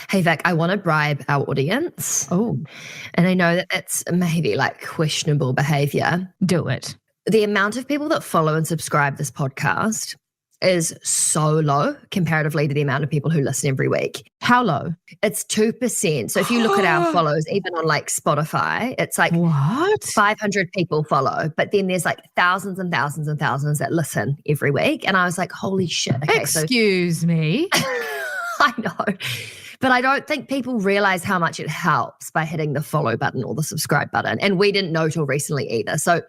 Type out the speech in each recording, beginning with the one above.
Hey, Vic, I want to bribe our audience. Oh. And I know that that's maybe like questionable behavior. Do it. The amount of people that follow and subscribe this podcast is so low comparatively to the amount of people who listen every week. How low? It's 2%. So if you look at our follows, even on like Spotify, it's like what? 500 people follow, but then there's like thousands and thousands and thousands that listen every week. And I was like, holy shit. Okay, Excuse me. I know. But I don't think people realize how much it helps by hitting the follow button or the subscribe button. And we didn't know till recently either. So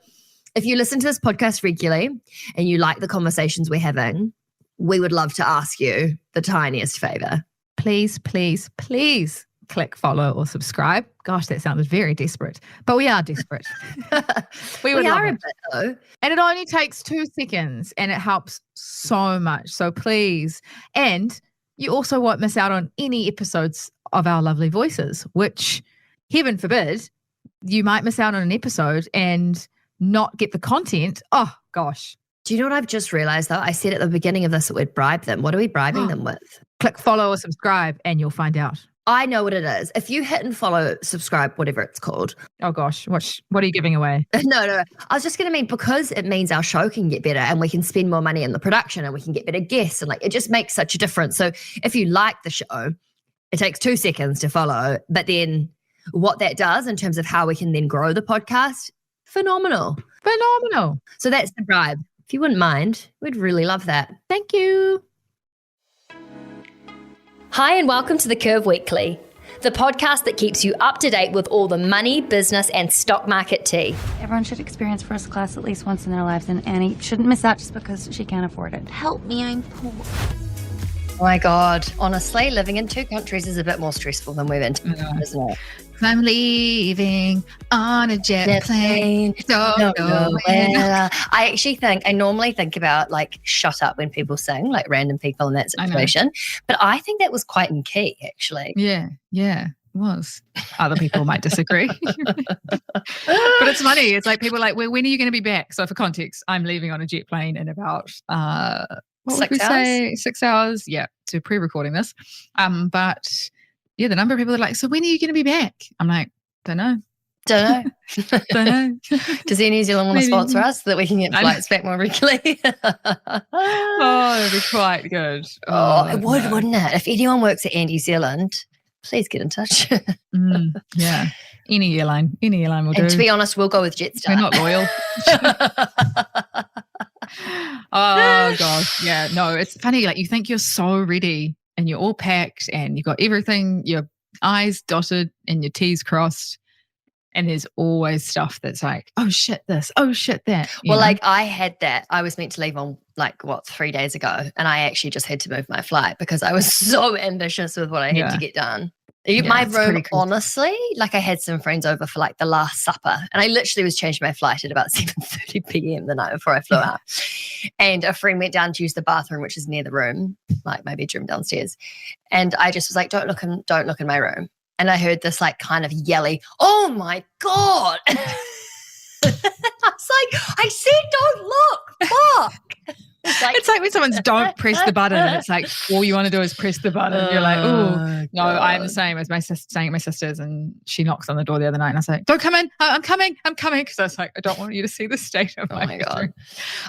if you listen to this podcast regularly and you like the conversations we're having, we would love to ask you the tiniest favor. Please, please, please click follow or subscribe. Gosh, that sounded very desperate, but we are desperate. we are a bit though. And it only takes 2 seconds and it helps so much. So please. And you also won't miss out on any episodes of our lovely voices, which, heaven forbid, you might miss out on an episode and not get the content. Oh, gosh. Do you know what I've just realized, though? I said at the beginning of this that we'd bribe them. What are we bribing them with? Click follow or subscribe and you'll find out. I know what it is. If you hit and follow, subscribe, whatever it's called. Oh, gosh. What are you giving away? No. I was just going to mean because it means our show can get better and we can spend more money in the production and we can get better guests. And like it just makes such a difference. So if you like the show, it takes 2 seconds to follow. But then what that does in terms of how we can then grow the podcast, phenomenal. So that's the bribe. If you wouldn't mind, we'd really love that. Thank you. Hi, and welcome to The Curve Weekly, the podcast that keeps you up to date with all the money, business, and stock market tea. Everyone should experience first class at least once in their lives, and Annie shouldn't miss out just because she can't afford it. Help me, I'm poor. Oh my God. Honestly, living in 2 countries is a bit more stressful than we've been, isn't it? I'm leaving on a jet plane. Don't know where. I normally think about like shut up when people sing, like random people in that situation. But I think that was quite in key, actually. Yeah, it was. Other people might disagree. But it's funny. It's like people are like, well, when are you going to be back? So for context, I'm leaving on a jet plane in about 6 hours? 6 hours. Yeah, to pre-recording this. But yeah, the number of people are like, so when are you going to be back? I'm like, don't know. Don't know. Does Air New Zealand want to sponsor us so that we can get flights back more regularly? Oh, it'd be quite good. It would, wouldn't it? If anyone works at Air New Zealand, please get in touch. Yeah. Any airline will do. And to be honest, we'll go with Jetstar. We're not loyal. Oh, gosh. Yeah, no, it's funny. Like you think you're so ready and you're all packed and you've got everything, your I's dotted and your T's crossed. And there's always stuff that's like, oh, shit, this, oh, shit, that. Well, like I had that. I was meant to leave on 3 days ago. And I actually just had to move my flight because I was so ambitious with what I had to get done. My room, honestly, like I had some friends over for like the last supper and I literally was changing my flight at about 7:30 p.m. the night before I flew out. And a friend went down to use the bathroom, which is near the room, like my bedroom downstairs. And I just was like, don't look in my room. And I heard this like kind of yelly, oh my God. I was like, I said, don't look, fuck. It's like when someone's don't press the button and it's like all you want to do is press the button. You're like, oh, no, I'm the same as staying at my sister's and she knocks on the door the other night and I was like, don't come in. I'm coming. Because I was like, I don't want you to see the state of my God.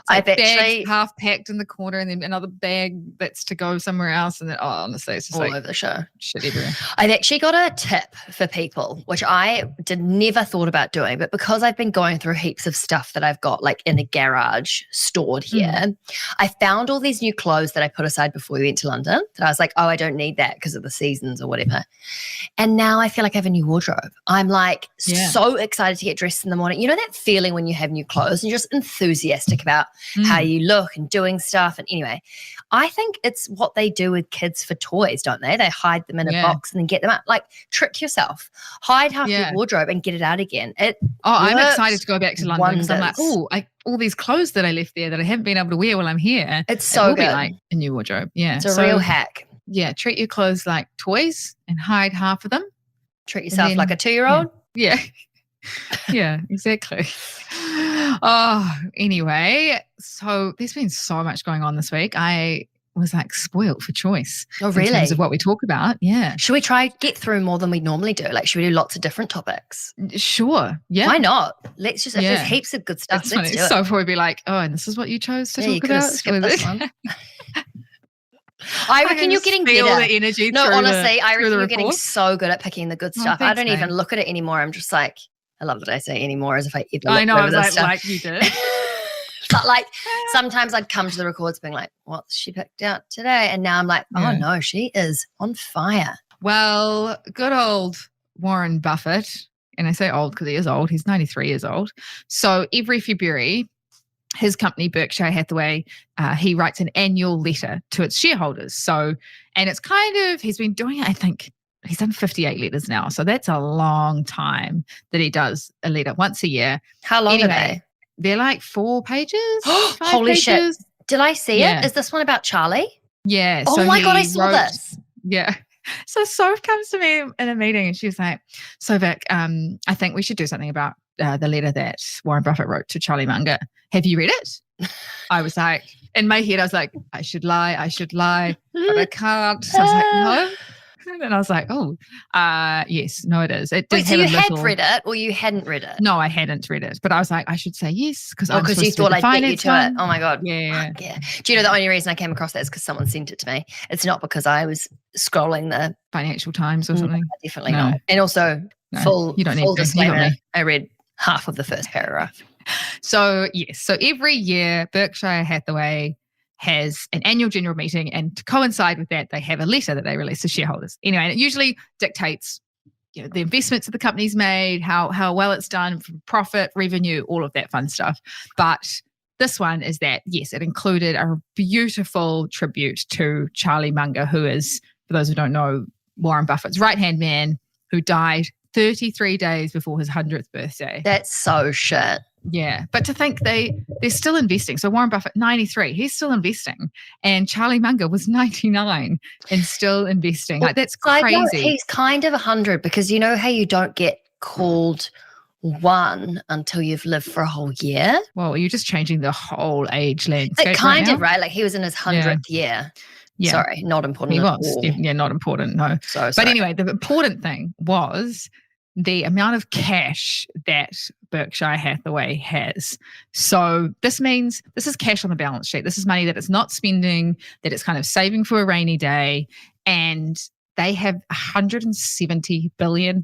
I've actually half packed in the corner and then another bag that's to go somewhere else. And then, honestly, it's just all like over the show. Shit everywhere. I've actually got a tip for people, which I never thought about doing, but because I've been going through heaps of stuff that I've got like in a garage stored here, I found all these new clothes that I put aside before we went to London that I was like, oh, I don't need that because of the seasons or whatever. And now I feel like I have a new wardrobe. I'm like so excited to get dressed in the morning. You know that feeling when you have new clothes and you're just enthusiastic about how you look and doing stuff. And anyway, I think it's what they do with kids for toys, don't they? They hide them in a box and then get them out. Like trick yourself. Hide half your wardrobe and get it out again. I'm excited to go back to London because I'm like, all these clothes that I left there that I haven't been able to wear while I'm here. It's so good. Be like a new wardrobe. Yeah. It's a real hack. Yeah. Treat your clothes like toys and hide half of them. Treat yourself like a 2-year-old. Yeah. Yeah, exactly. Anyway, so there's been so much going on this week. I was like spoilt for choice. Oh, In terms really? of what we talk about. Yeah. Should we try get through more than we normally do? Like, should we do lots of different topics? Sure. Yeah. Why not? Let's just, if Yeah. there's heaps of good stuff, That's let's funny. do it. So probably be like, oh, and this is what you chose to Yeah, you talk could have about? skipped Was this it? one. I reckon can you're just getting feel better. the energy No, through honestly, I through reckon the you're getting report. so good at picking the good Oh, stuff. I thanks, don't even mate. look at it anymore. I'm just like, I love that I say anymore as if I ever I looked know. I over was this like, stuff. like you did. But like sometimes I'd come to the records being like, what's she picked out today? And now I'm like, oh Yeah. no, she is on fire. Well, good old Warren Buffett, and I say old because he is old. He's 93 years old. So every February, his company, Berkshire Hathaway, he writes an annual letter to its shareholders. So, and it's kind of, he's been doing it, I think, he's done 58 letters now. So that's a long time that he does a letter once a year. How long are Anyway, they? They're like 4 pages. 5 Holy shit. pages. Did I see Yeah. it? Is this one about Charlie? Yeah. Oh so my God, I he saw wrote- this. Yeah. So Soph comes to me in a meeting and she was like, so Vic, I think we should do something about the letter that Warren Buffett wrote to Charlie Munger. Have you read it? I was like, in my head, I was like, I should lie, but I can't. So I was like, no. And I was like, oh, yes, no, it is. It did Wait, so have you a had little- read it or you hadn't read it? No, I hadn't read it, but I was like, I should say yes because Oh, because you thought I'd get you to it. Oh my God. Yeah. Fuck yeah. Do you know the only reason I came across that is because someone sent it to me? It's not because I was scrolling the Financial Times or something. definitely No. not. And also No, full you don't need full to. You got disclaimer, me. I read half of the first paragraph. So, yes. So every year, Berkshire Hathaway has an annual general meeting, and to coincide with that, they have a letter that they release to shareholders. Anyway, and it usually dictates, you know, the investments that the company's made, how well it's done, profit, revenue, all of that fun stuff. But this one is that, yes, it included a beautiful tribute to Charlie Munger, who is, for those who don't know, Warren Buffett's right-hand man, who died 33 days before his 100th birthday. That's so shit. Yeah. But to think they're still investing. So Warren Buffett, 93, he's still investing. And Charlie Munger was 99 and still investing. Like, that's I know crazy. he's kind of 100 because you know how you don't get called one until you've lived for a whole year? Well, you're just changing the whole age landscape. It kind right of, now. right? Like he was in his 100th year. Yeah. Sorry, not important He at was. all. Yeah, not important. No. So But sorry. anyway, the important thing was the amount of cash that Berkshire Hathaway has. So this means this is cash on the balance sheet. This is money that it's not spending, that it's kind of saving for a rainy day. And they have $170 billion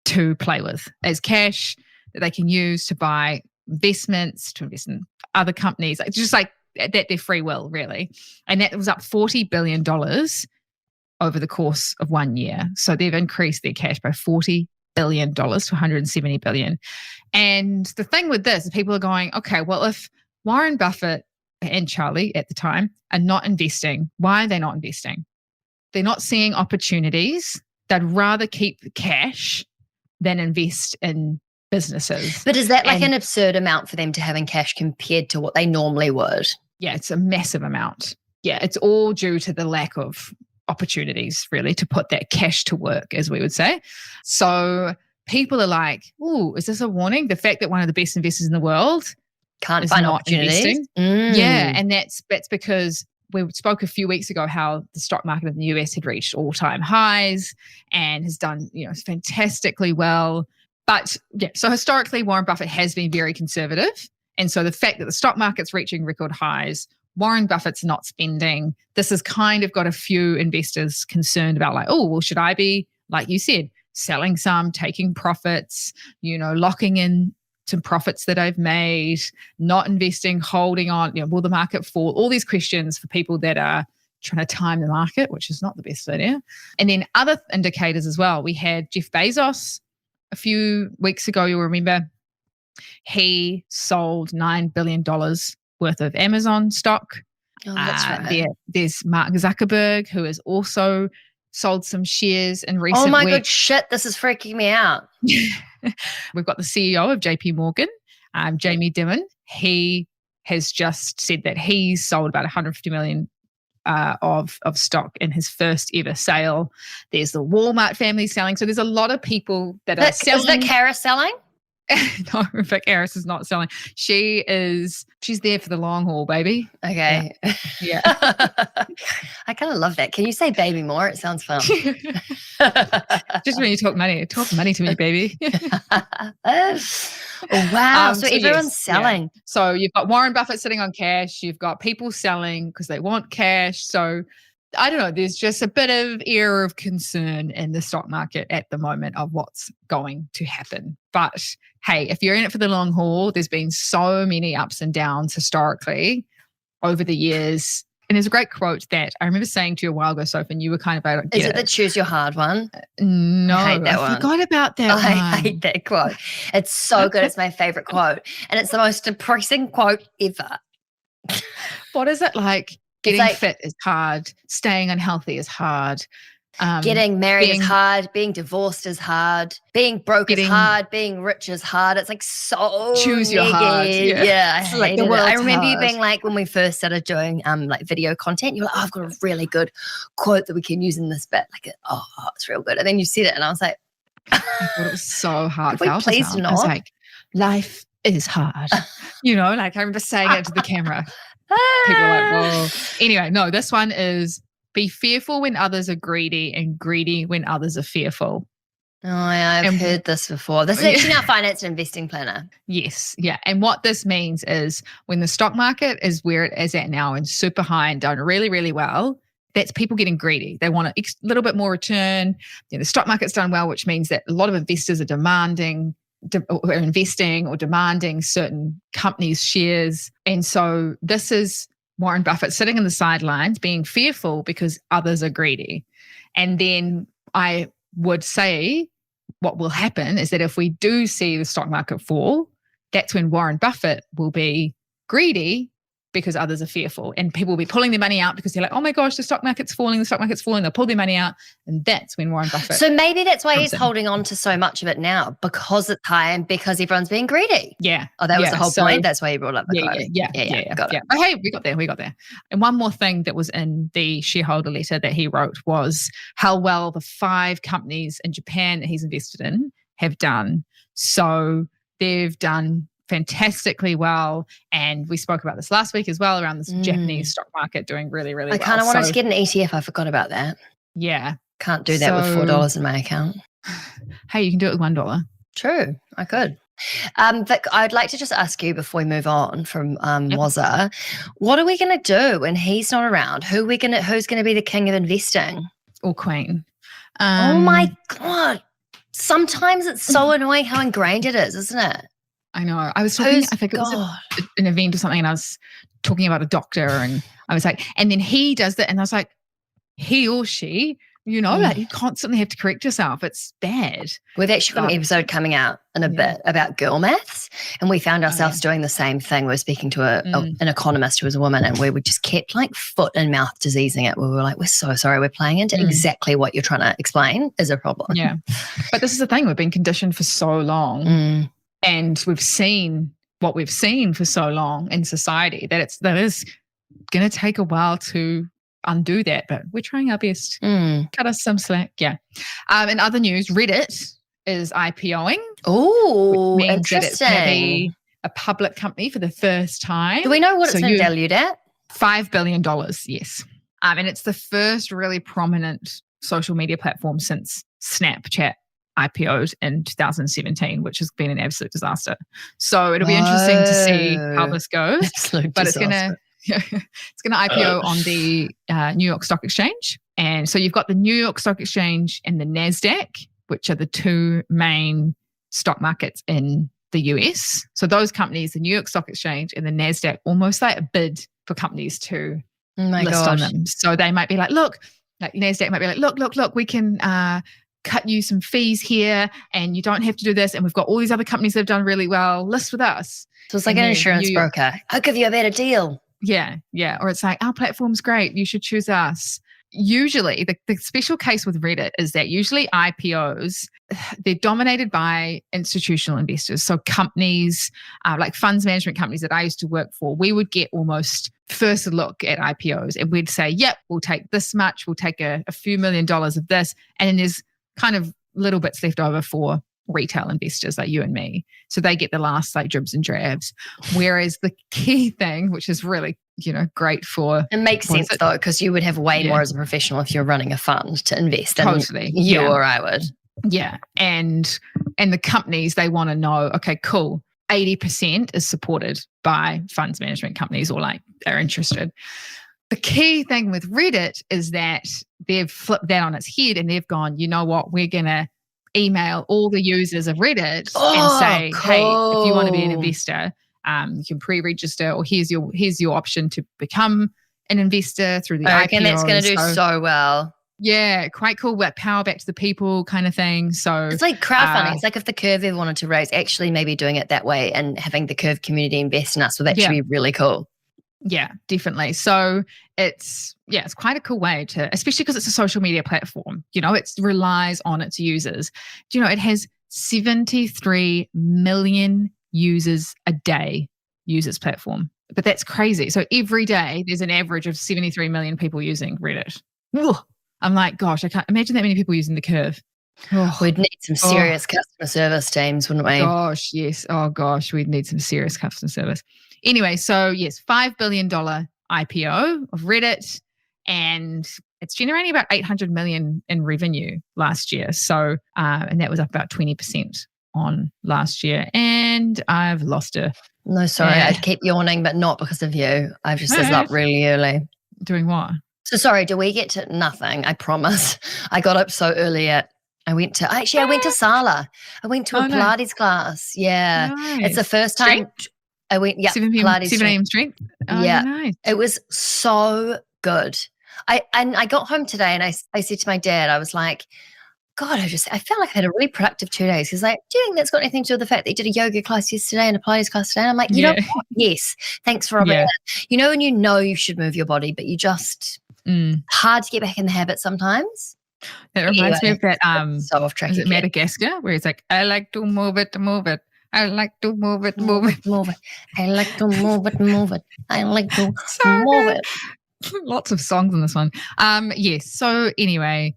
to play with as cash that they can use to buy investments, to invest in other companies, just like that, their free will, really. And that was up $40 billion over the course of 1 year. So they've increased their cash by $40 billion to $170 billion. And the thing with this is people are going, okay, well, if Warren Buffett and Charlie at the time are not investing, why are they not investing? They're not seeing opportunities. They'd rather keep the cash than invest in businesses. But is that like And- an absurd amount for them to have in cash compared to what they normally would? Yeah, it's a massive amount. Yeah, it's all due to the lack of opportunities, really, to put that cash to work, as we would say. So people are like, "Ooh, is this a warning? The fact that one of the best investors in the world Can't is find not opportunities. investing?" Mm. Yeah, and that's because we spoke a few weeks ago how the stock market in the US had reached all-time highs and has done, fantastically well. But yeah, so historically, Warren Buffett has been very conservative. And so the fact that the stock market's reaching record highs, Warren Buffett's not spending, this has kind of got a few investors concerned about, like, oh, well, should I be, like you said, selling some, taking profits, locking in some profits that I've made, not investing, holding on, will the market fall? All these questions for people that are trying to time the market, which is not the best idea. And then other indicators as well. We had Jeff Bezos a few weeks ago, you'll remember, he sold $9 billion worth of Amazon stock. Oh, that's right. There's Mark Zuckerberg, who has also sold some shares in recent Oh my weeks. God, shit, this is freaking me out. We've got the CEO of JP Morgan, Jamie Dimon. He has just said that he's sold about $150 million of stock in his first ever sale. There's the Walmart family selling. So there's a lot of people that are selling. Is that Kara selling? No, Vic Harris is not selling. She's there for the long haul, baby. Okay. Yeah. I kind of love that. Can you say baby more? It sounds fun. Just when you talk money to me, baby. Oh, wow. So everyone's yes, selling. Yeah. So you've got Warren Buffett sitting on cash. You've got people selling because they want cash. So I don't know. There's just a bit of air of concern in the stock market at the moment of what's going to happen. But hey, if you're in it for the long haul, there's been so many ups and downs historically over the years. And there's a great quote that I remember saying to you a while ago, Soph, and you were kind of about Is it the choose your hard one? No, I hate that one. forgot about that one. I hate that quote. It's so good. It's my favorite quote. And it's the most depressing quote ever. What is it like? Getting fit is hard. Staying unhealthy is hard. Getting married is hard. Being divorced is hard. Being broke is hard. Being rich is hard. It's like so choose your hard. Yeah, I like hated it. I remember you hard. being like, when we first started doing like video content, you were like, oh, I've got a really good quote that we can use in this bit. Like, oh, it's real good. And then you said it and I was like, I thought it was so heartfelt. Please I not. was like, life is hard. Like I remember saying it to the camera. People are like, whoa. Anyway, no, this one is be fearful when others are greedy and greedy when others are fearful. Oh, yeah, I've heard this before. This is actually our finance and investing planner. Yes. Yeah. And what this means is when the stock market is where it is at now and super high and done really, really well, that's people getting greedy. They want a little bit more return. The stock market's done well, which means that a lot of investors are investing or demanding certain companies' shares. And so this is Warren Buffett sitting in the sidelines being fearful because others are greedy. And then I would say what will happen is that if we do see the stock market fall, that's when Warren Buffett will be greedy because others are fearful, and people will be pulling their money out because they're like, oh my gosh, the stock market's falling. They'll pull their money out, and that's when Warren Buffett. So maybe that's why he's holding on to so much of it now, because it's high and because everyone's being greedy. Yeah. Oh, that was the whole point. That's why he brought up the quote. Yeah. Got it. But hey, we got there. And one more thing that was in the shareholder letter that he wrote was how well the 5 companies in Japan that he's invested in have done. So they've done fantastically well, and we spoke about this last week as well around this Japanese stock market doing really, really well. I kind of wanted to get an ETF. I forgot about that. Yeah. Can't do that with $4 in my account. Hey, you can do it with $1. True, I could. Vic, I'd like to just ask you before we move on from Wazza, what are we going to do when he's not around? Who's going to be the king of investing? Or queen. Oh my God. Sometimes it's so annoying how ingrained it is, isn't it? I know. I was talking, I think it was an event or something, and I was talking about a doctor, and I was like, and then he does that, and I was like, he or she, like you constantly have to correct yourself. It's bad. We've actually got an episode coming out in a bit about girl maths, and we found ourselves doing the same thing. We were speaking to an economist who was a woman, and we just kept like foot and mouth diseasing it. We were like, we're so sorry. We're playing into exactly what you're trying to explain is a problem. Yeah. But this is the thing. We've been conditioned for so long. And we've seen what we've seen for so long in society that is going to take a while to undo that, but we're trying our best. Cut us some slack. Yeah. In other news, Reddit is IPOing. Oh, which means interesting. That it's going to be a public company for the first time. Do we know what it's been valued at? $5 billion, yes. And it's the first really prominent social media platform since Snapchat IPO'd in 2017, which has been an absolute disaster. So it'll be interesting to see how this goes. But it's going to IPO on the New York Stock Exchange. And so you've got the New York Stock Exchange and the NASDAQ, which are the 2 main stock markets in the US. So those companies, the New York Stock Exchange and the NASDAQ, almost like a bid for companies to list on them. So they might be like, look, like NASDAQ might be like, look, we can cut you some fees here and you don't have to do this. And we've got all these other companies that have done really well. List with us. So it's like an insurance broker. I'll give you a better deal. Yeah. Or it's like, our platform's great. You should choose us. Usually, the special case with Reddit is that usually IPOs, they're dominated by institutional investors. So companies, like funds management companies that I used to work for, we would get almost first look at IPOs and we'd say, yep, we'll take this much. We'll take a few $1 million of this. And then there's kind of little bits left over for retail investors like you and me. So they get the last like dribs and drabs. Whereas the key thing, which is really, great for... It makes sense though, because you would have way more as a professional if you're running a fund to invest than you or I would. Yeah. And the companies, they want to know, okay, cool. 80% is supported by funds management companies or like they're interested. The key thing with Reddit is that they've flipped that on its head and they've gone, you know what, we're going to email all the users of Reddit and say, hey, if you want to be an investor, you can pre-register or here's your option to become an investor through the IPO. And that's going to do so well. Yeah, quite cool. Like power back to the people kind of thing. So it's like crowdfunding. It's like if the Curve ever wanted to raise, actually maybe doing it that way and having the Curve community invest in us would actually be really cool. Yeah, definitely. So it's quite a cool way to, especially because it's a social media platform, it relies on its users. It has 73 million users a day use its platform. But that's crazy. So every day there's an average of 73 million people using Reddit. Ugh. I'm like, gosh, I can't imagine that many people using the Curve. Oh, we'd need some serious customer service teams, wouldn't we? Gosh, yes. Oh, gosh, we'd need some serious customer service. Anyway, so yes, $5 billion IPO of Reddit, and it's generating about $800 million in revenue last year. So, and that was up about 20% on last year. And I've lost her. No, sorry, I keep yawning, but not because of you. I've just was up really early. Doing what? So sorry, do we get to nothing? I promise. I got up so early I went to Sala. I went to a Pilates class. Yeah. Nice. It's the first time I went, Pilates. 7 a.m. strength? Oh, yeah. Nice. It was so good. I got home today and I said to my dad, I was like, God, I felt like I had a really productive 2 days. He's like, do you think that's got anything to do with the fact that you did a yoga class yesterday and a Pilates class today? And I'm like, you know what? Yes. Thanks for rubbing it. When you should move your body, but you just... hard to get back in the habit sometimes. That reminds me of that so off track. Is it Madagascar where it's like, I like to move it. I like to move it. I like to move it. I like to move it. Lots of songs in this one. Yes. So anyway,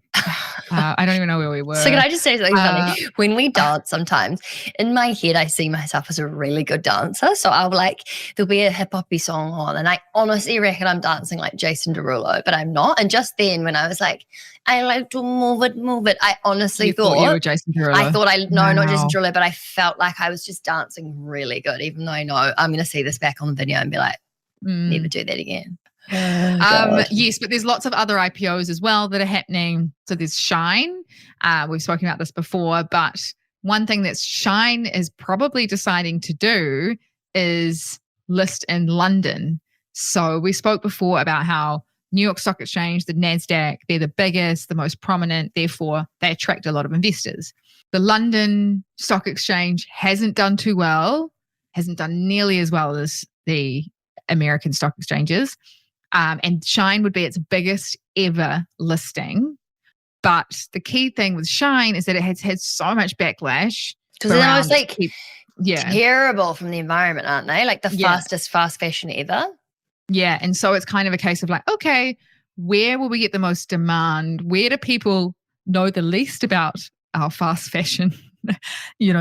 I don't even know where we were. So can I just say something funny? When we dance sometimes, in my head, I see myself as a really good dancer. So there'll be a hip-hoppy song on and I honestly reckon I'm dancing like Jason Derulo, but I'm not. And just then when I was like, I like to move it, I honestly thought you were Jason Derulo. I thought not Jason Derulo, but I felt like I was just dancing really good, even though I know I'm going to see this back on the video and be like, never do that again. Yes, but there's lots of other IPOs as well that are happening. So there's Shine. We've spoken about this before, but one thing that Shine is probably deciding to do is list in London. So we spoke before about how New York Stock Exchange, the NASDAQ, they're the biggest, the most prominent, therefore they attract a lot of investors. The London Stock Exchange hasn't done too well, hasn't done nearly as well as the American stock exchanges. And Shine would be its biggest ever listing. But the key thing with Shine is that it has had so much backlash. Because they're almost like terrible from the environment, aren't they? Like the fastest fast fashion ever. Yeah. And so it's kind of a case of like, okay, where will we get the most demand? Where do people know the least about our fast fashion,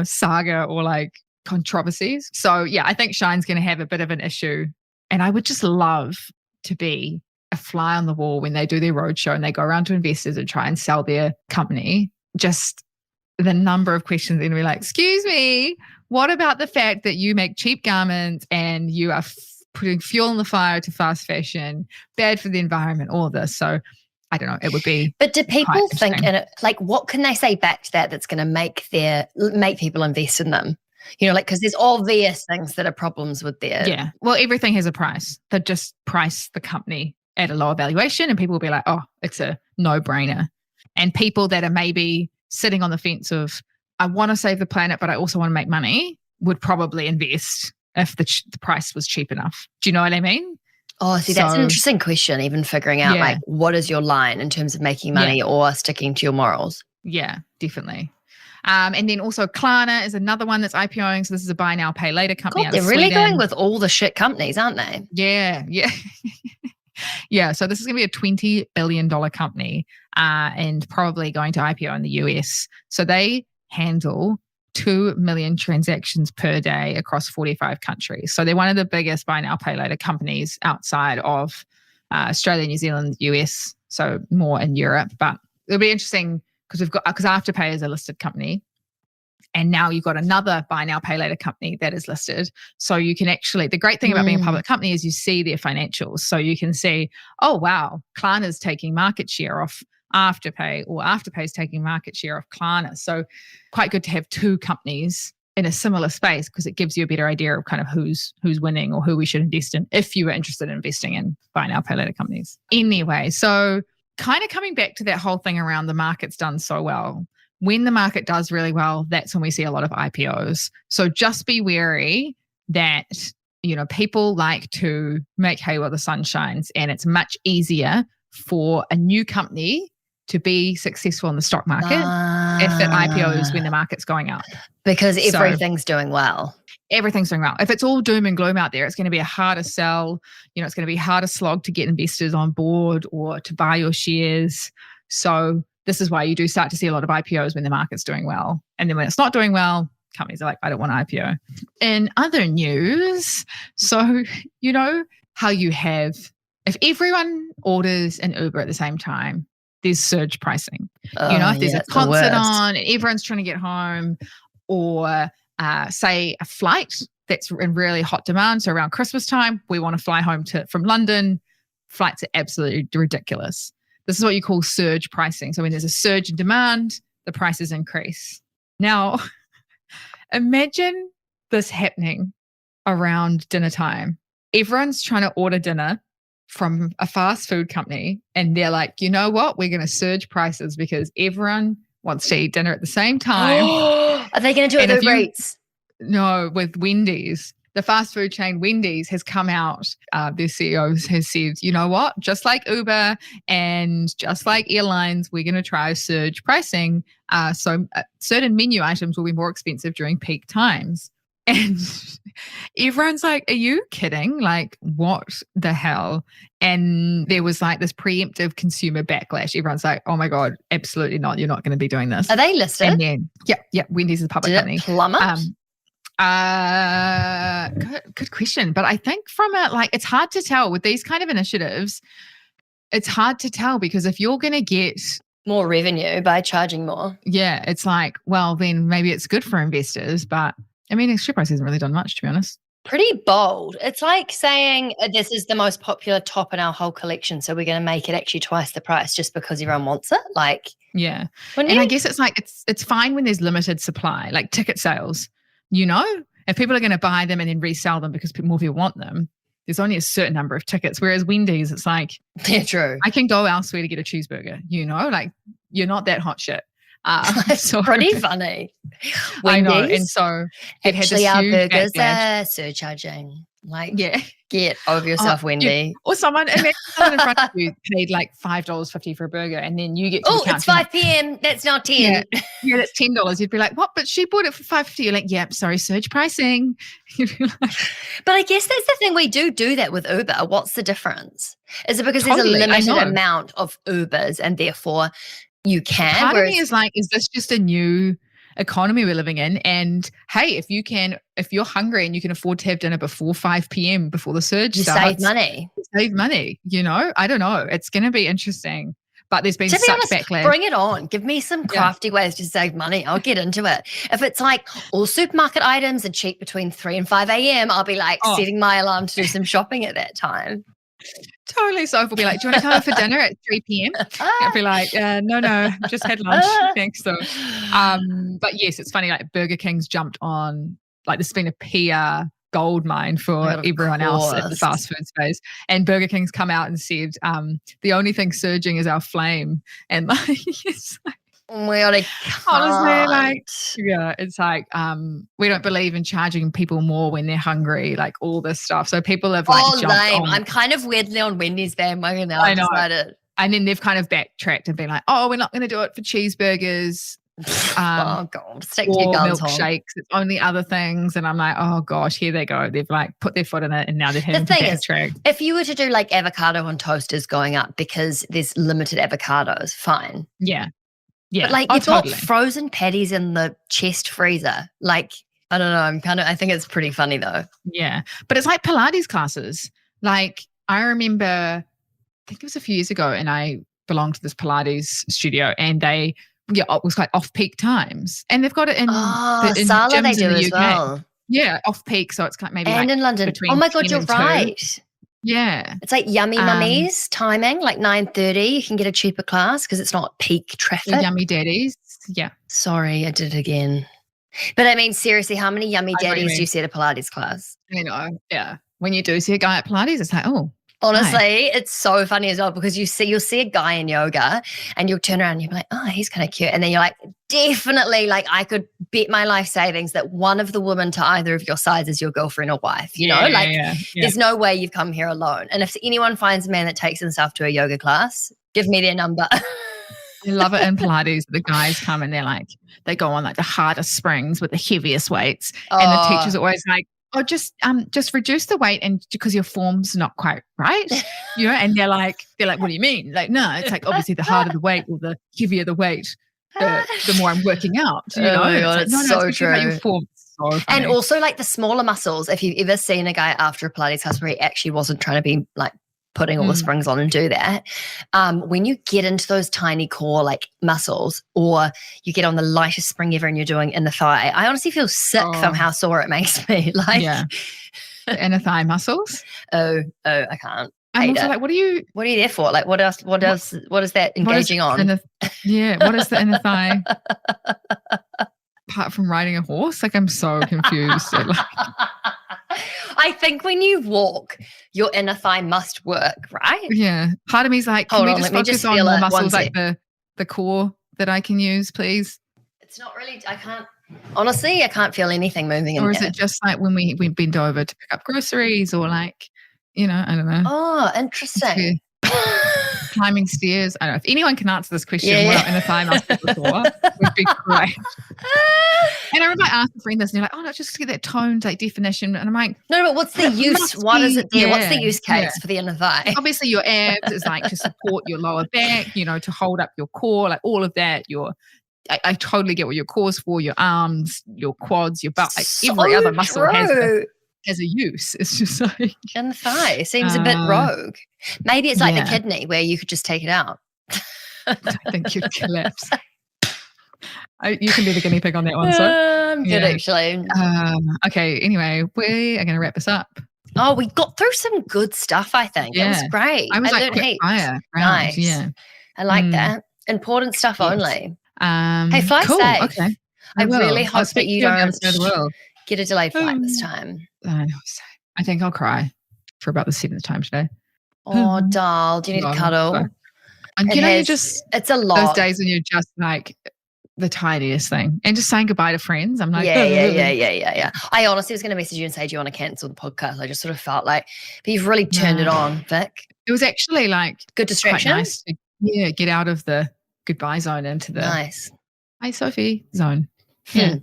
saga or like controversies? So yeah, I think Shine's going to have a bit of an issue. And I would just love to be a fly on the wall when they do their roadshow and they go around to investors and try and sell their company. Just the number of questions and be like, excuse me, what about the fact that you make cheap garments and you are putting fuel in the fire to fast fashion, bad for the environment, all of this. So I don't know, it would be. But do people think in it, like what can they say back to that's going to make people invest in them? Because there's obvious things that are problems with their... Yeah. Well, everything has a price. They just price the company at a lower valuation and people will be like, oh, it's a no-brainer. And people that are maybe sitting on the fence of, I want to save the planet, but I also want to make money, would probably invest if the price was cheap enough. Do you know what I mean? Oh, see, that's an interesting question, even figuring out like what is your line in terms of making money or sticking to your morals. Yeah, definitely. And then also Klarna is another one that's IPOing. So this is a buy now, pay later company. God, they're really going with all the shit companies, aren't they? Yeah. Yeah. So this is going to be a $20 billion company and probably going to IPO in the US. So they handle 2 million transactions per day across 45 countries. So they're one of the biggest buy now, pay later companies outside of Australia, New Zealand, US, so more in Europe. But it'll be interesting because Afterpay is a listed company. And now you've got another buy now, pay later company that is listed. So you can actually, the great thing about being a public company is you see their financials. So you can see, oh, wow, Klarna's taking market share off Afterpay, or Afterpay's taking market share off Klarna. So quite good to have two companies in a similar space because it gives you a better idea of kind of who's winning or who we should invest in if you were interested in investing in buy now, pay later companies. Anyway, so kind of coming back to that whole thing around the market's done so well. When the market does really well, that's when we see a lot of IPOs. So just be wary that, people like to make hay while the sun shines, and it's much easier for a new company to be successful in the stock market if it IPOs when the market's going up. Because everything's doing well. Everything's doing well. If it's all doom and gloom out there, it's going to be a harder sell. It's going to be a harder slog to get investors on board or to buy your shares. So this is why you do start to see a lot of IPOs when the market's doing well. And then when it's not doing well, companies are like, I don't want to IPO. In other news, so how you have, if everyone orders an Uber at the same time, there's surge pricing. If there's a concert on and everyone's trying to get home, or say a flight that's in really hot demand. So around Christmas time, we want to fly home from London. Flights are absolutely ridiculous. This is what you call surge pricing. So when there's a surge in demand, the prices increase. Now, imagine this happening around dinner time. Everyone's trying to order dinner from a fast food company, and they're like, you know what? We're going to surge prices because everyone wants to eat dinner at the same time. Are they going to do it with Uber Eats? No, with Wendy's. The fast food chain Wendy's has come out, their CEO has said, you know what, just like Uber and just like airlines, we're going to try surge pricing. So certain menu items will be more expensive during peak times. And everyone's like, are you kidding? Like, what the hell? And there was like this preemptive consumer backlash. Everyone's like, oh my God, absolutely not. You're not going to be doing this. Are they listed? And then, yeah, Wendy's is a public company. Did it plummet? Good question. But I think from it's hard to tell with these kind of initiatives. It's hard to tell because if you're going to get more revenue by charging more, yeah, it's like, well, then maybe it's good for investors. But I mean, share price hasn't really done much, to be honest. Pretty bold. It's like saying this is the most popular top in our whole collection, so we're going to make it actually twice the price just because everyone wants it. Like, yeah. And I guess it's like it's fine when there's limited supply, like ticket sales. If people are going to buy them and then resell them because more people want them, there's only a certain number of tickets. Whereas Wendy's, it's like, yeah, true. I can go elsewhere to get a cheeseburger. Like you're not that hot shit. It's pretty funny. Wendy's, I know, and so it actually had our this huge burgers backlash. are surcharging. Like, yeah, get over yourself, Wendy. Or someone in front of you paid like $5.50 for a burger, and then you get to oh, it's 5 p.m. That's not 10. Yeah, that's $10. You'd be like, what? But she bought it for $5.50. You're like, yeah, sorry, surge pricing. But I guess that's the thing. We do that with Uber. What's the difference? Is it because Totally, there's a limited amount of Ubers and therefore you can? Part of me is like, is this just a new economy we're living in? And hey, if you're hungry and you can afford to have dinner before 5 p.m. before the surge starts, save money. I don't know. It's going to be interesting. But there's been to be such honest, backlash. Bring it on. Give me some crafty ways to save money. I'll get into it. If it's like all supermarket items are cheap between 3 and 5 a.m., I'll be like setting my alarm to do some shopping at that time. Totally. Soph will be like, do you want to come for dinner at 3 p.m.? I'll be like, no, just had lunch. Thanks. So, but yes, it's funny, like Burger King's jumped on, like there's been a PR gold mine for everyone else in the fast food space. And Burger King's come out and said, the only thing surging is our flame. And like, it's like, honestly, like, yeah, it's like, we don't believe in charging people more when they're hungry, like all this stuff. So people have like jumped on. I'm kind of weirdly on Wendy's bandwagon now. I decided. And then they've kind of backtracked and been like, oh, we're not going to do it for cheeseburgers. Oh God, stick to your guns, milkshakes. It's only other things. And I'm like, oh gosh, here they go. They've like put their foot in it and now they're having to backtrack. If you were to do like avocado on toast is going up because there's limited avocados, fine. Yeah. Yeah. But like Oh, you've totally. got frozen patties in the chest freezer. Like, I don't know. I think it's pretty funny though. Yeah. But it's like Pilates classes. Like I remember, I think it was a few years ago, and I belonged to this Pilates studio, and it was like off-peak times. And they've got it in in Sala gyms they do in the as UK. well. Yeah, off-peak. So it's like maybe And like in London. between Oh my God, 10 you're and 2. right. Yeah. It's like Yummy Mummies timing, like 9:30. You can get a cheaper class because it's not peak traffic. The Yummy Daddies. Yeah. Sorry, I did it again. But I mean, seriously, how many Yummy I know what you Daddies do you mean. see at a Pilates class? You know, yeah. When you do see a guy at Pilates, it's like, oh. Honestly, it's so funny as well because you'll see a guy in yoga and you'll turn around and you'll be like, oh, he's kind of cute. And then you're like, definitely, like I could bet my life savings that one of the women to either of your sides is your girlfriend or wife. You know, there's no way you've come here alone. And if anyone finds a man that takes himself to a yoga class, give me their number. I love it in Pilates. The guys come and they go on like the hardest springs with the heaviest weights. And the teacher's always like, oh, just reduce the weight and because your form's not quite right. You know, and they're like, what do you mean? Like, no, it's like obviously the harder the weight or the heavier the weight, the more I'm working out. You know, Oh my God, it's so it's true. about your form. So funny. And also like the smaller muscles, if you've ever seen a guy after a Pilates class where he actually wasn't trying to be like putting all the springs on and do that. When you get into those tiny core like muscles or you get on the lightest spring ever and you're doing in the thigh, I honestly feel sick from how sore it makes me. Like, yeah. The inner thigh muscles. I can't. I'm also like, what are you there for? Like what else? What is that engaging on? What is the inner thigh? Apart from riding a horse? Like I'm so confused. I think when you walk, your inner thigh must work, right? Yeah. Part of me is like, can we just focus on more muscles like the core that I can use, please? It's not really, I can't feel anything moving in Or is there. it just like when we bend over to pick up groceries or like, you know, I don't know. Oh, interesting. Climbing stairs. I don't know. If anyone can answer this question, what inner thigh muscles before would be great. And I remember I asked a friend this and they're like, oh, no, just to get that toned like definition. And I'm like, no, but what's the use? What is it there? What's the use case Yeah. for the inner thigh? Obviously your abs is like to support your lower back, you know, to hold up your core, like all of that. I totally get what your core's for, your arms, your quads, your butt, like every other muscle has a use. It's just like in the thigh seems a bit rogue. Maybe it's like the kidney where you could just take it out. I think you'd collapse. You can be the guinea pig on that one. So I'm good actually. Okay. Anyway, we are going to wrap this up. Oh, we got through some good stuff. I think it was great. I was like learned quick heaps. fire. Nice. Yeah. I like that. Important stuff only. Hey, fly cool. safe. Okay. I really hope that you don't the get a delayed flight this time. I think I'll cry for about the 7th time today. Oh, doll, do you need a cuddle? And it's a lot. Those days when you're just like the tiniest thing and just saying goodbye to friends. I'm like, yeah. I honestly was going to message you and say, do you want to cancel the podcast? I just sort of felt like, but you've really turned it on, Vic. It was actually like good distraction. Quite nice to, get out of the goodbye zone into the hi Sophie zone. Yeah.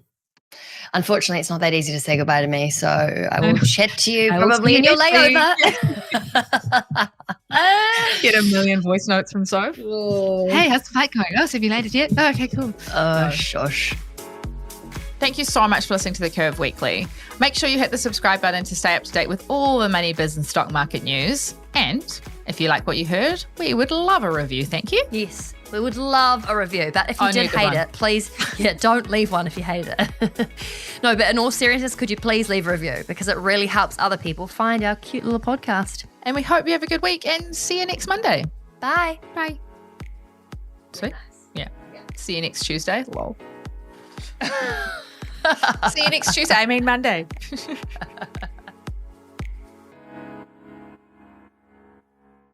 Unfortunately, it's not that easy to say goodbye to me, so I will chat to you probably in your layover. Get a million voice notes from Soph. Hey, how's the flight going? Oh, so have you landed yet? Oh, okay, cool. Oh, shush. Thank you so much for listening to The Curve Weekly. Make sure you hit the subscribe button to stay up to date with all the money, business, stock market news. And if you like what you heard, we would love a review. Thank you. Yes, we would love a review. But if you did hate it, please, don't leave one if you hate it. No, but in all seriousness, could you please leave a review? Because it really helps other people find our cute little podcast. And we hope you have a good week and see you next Monday. Bye. Bye. Sweet. Yeah. See you next Tuesday. Lol. See you next Tuesday. I mean Monday.